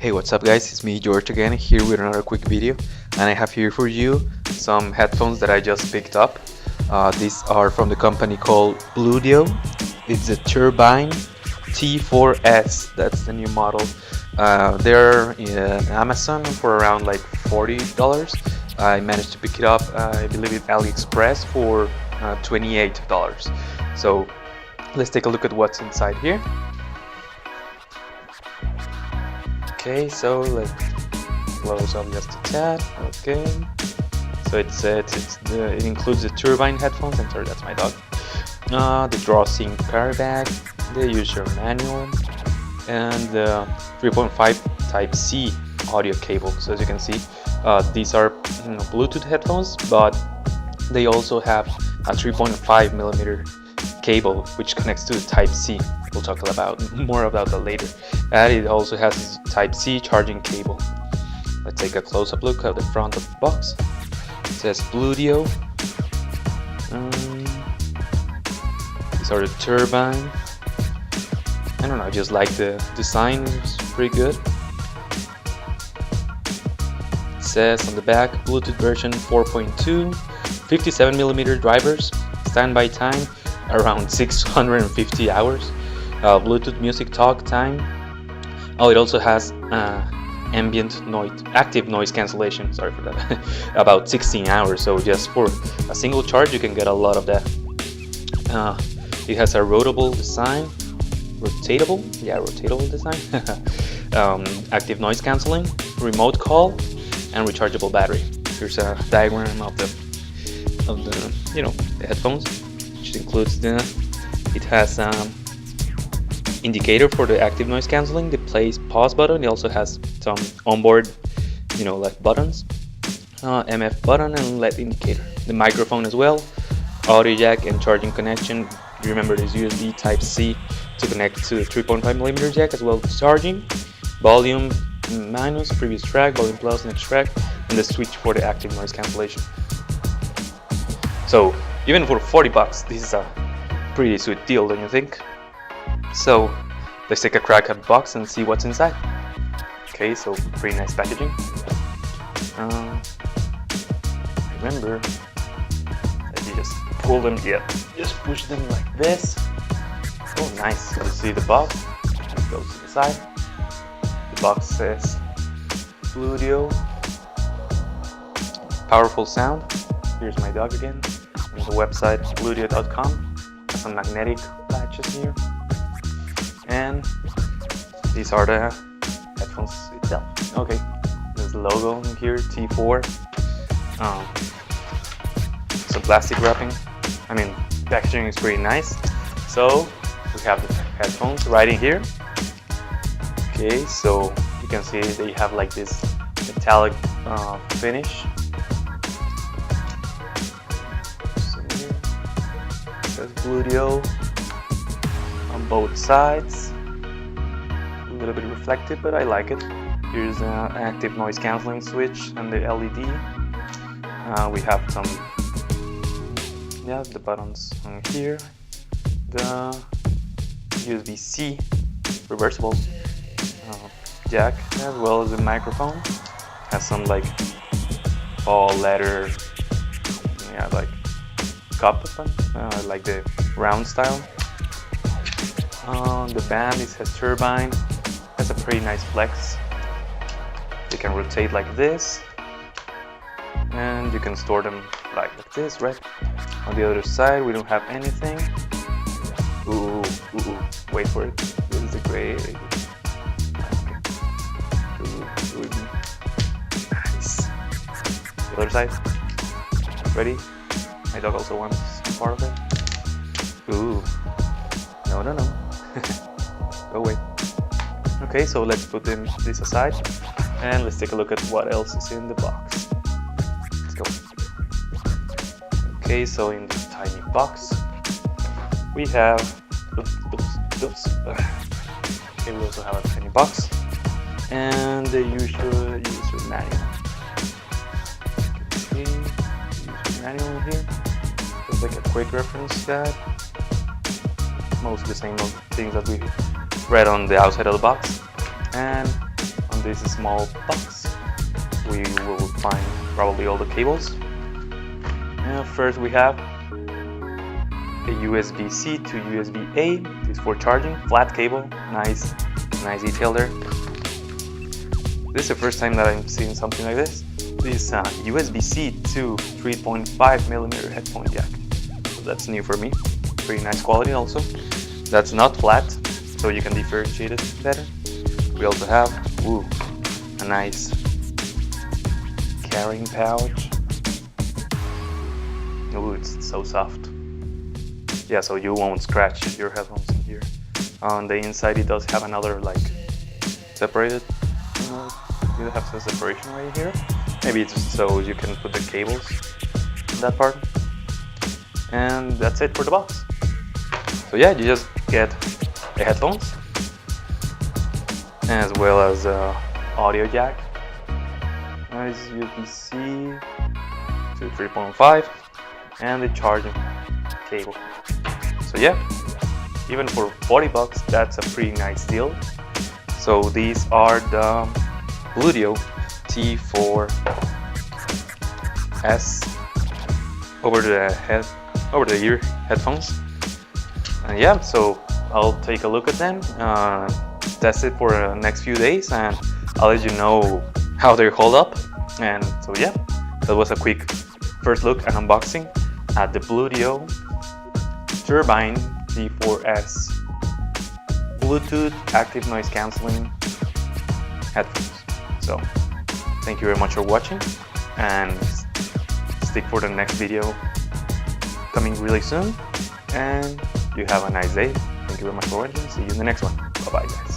Hey, what's up guys? It's me George again, here with another quick video, and I have here for you some headphones that I just picked up. These are from the company called Bluedio. It's a Turbine T4s, that's the new model. They're in Amazon for around like $40. I managed to pick it up, I believe at AliExpress for $28. So let's take a look at what's inside here. Okay, so let's close up just a tad. Okay, so it includes the Turbine headphones. I'm sorry, that's my dog. The drawstring carry bag, the user manual, and the 3.5 Type-C audio cable. So as you can see, these are Bluetooth headphones, but they also have a 3.5 millimeter cable which connects to the Type-C. We'll talk more about that later. And it also has Type-C charging cable. Let's take a close-up look at the front of the box. It says Bluedio. These are the Turbine. I don't know, I just like the design, it's pretty good. It says on the back, Bluetooth version 4.2, 57mm drivers, standby time around 650 hours. Bluetooth music talk time. Oh, it also has active noise cancellation. Sorry for that. About 16 hours. So just for a single charge, you can get a lot of that. It has a rotatable design. Rotatable design. Active noise canceling, remote call, and rechargeable battery. Here's a diagram of the the headphones, which includes it has indicator for the active noise cancelling, the pause button. It also has some onboard like buttons, MF button and LED indicator, the microphone as well, audio jack and charging connection. Remember, there's USB Type-C to connect to the 3.5mm jack, as well as charging, volume minus, previous track, volume plus, next track, and the switch for the active noise cancellation. So even for $40, this is a pretty sweet deal, don't you think? So let's take a crack at the box and see what's inside. Okay, so pretty nice packaging. Remember that you just pull them, just push them like this. Oh, nice. You see the box, it goes to the side. The box says Bluedio, powerful sound. Here's my dog again. And the website bluedio.com has some magnetic latches here. And these are the headphones itself. Okay, there's the logo in here, T4. Some plastic wrapping. Packaging is pretty nice. So we have the headphones right in here. Okay, so you can see they have like this metallic finish. So here it says Bluedio on both sides. A little bit reflective, but I like it. Here's an active noise cancelling switch and the LED. We have some the buttons on here, the USB-C reversible jack, as well as the microphone. Has some like all leather like cup, like the round style. The band, it says Turbine. Has a pretty nice flex. You can rotate like this, and you can store them like this, right? On the other side, we don't have anything. Ooh, wait for it. This is a great idea. Okay. Nice. The other side. Ready? My dog also wants part of it. Ooh. No. Go away. Okay, so let's put this aside and let's take a look at what else is in the box. Let's go. Okay, so in this tiny box we have Okay, we also have a tiny box and the usual user manual. You can see the user manual here. It's like a quick reference guide. Most of the same things that we read on the outside of the box. And on this small box we will find probably all the cables. First we have a USB-C to USB-A. This is for charging, flat cable, nice detail there. This is the first time that I'm seeing something like this. This is USB-C to 3.5mm headphone jack. So that's new for me. Pretty nice quality also. That's not flat, so you can differentiate it better. We also have a nice carrying pouch. It's so soft. Yeah, so you won't scratch your headphones in here. On the inside it does have another like separated, you have some separation right here. Maybe it's so you can put the cables in that part. And that's it for the box. So yeah, you just get the headphones as well as audio jack, nice USB-C to 3.5, and the charging cable. So yeah, even for 40 bucks, that's a pretty nice deal. So these are the Bluedio T4s over the ear headphones. And yeah, so I'll take a look at them, test it for the next few days, and I'll let you know how they hold up. And so yeah, that was a quick first look and unboxing at the Bluedio Turbine T4s Bluetooth active noise cancelling headphones. So thank you very much for watching, and stick for the next video coming really soon. And you have a nice day. Thank you very much for watching. See you in the next one. Bye bye guys.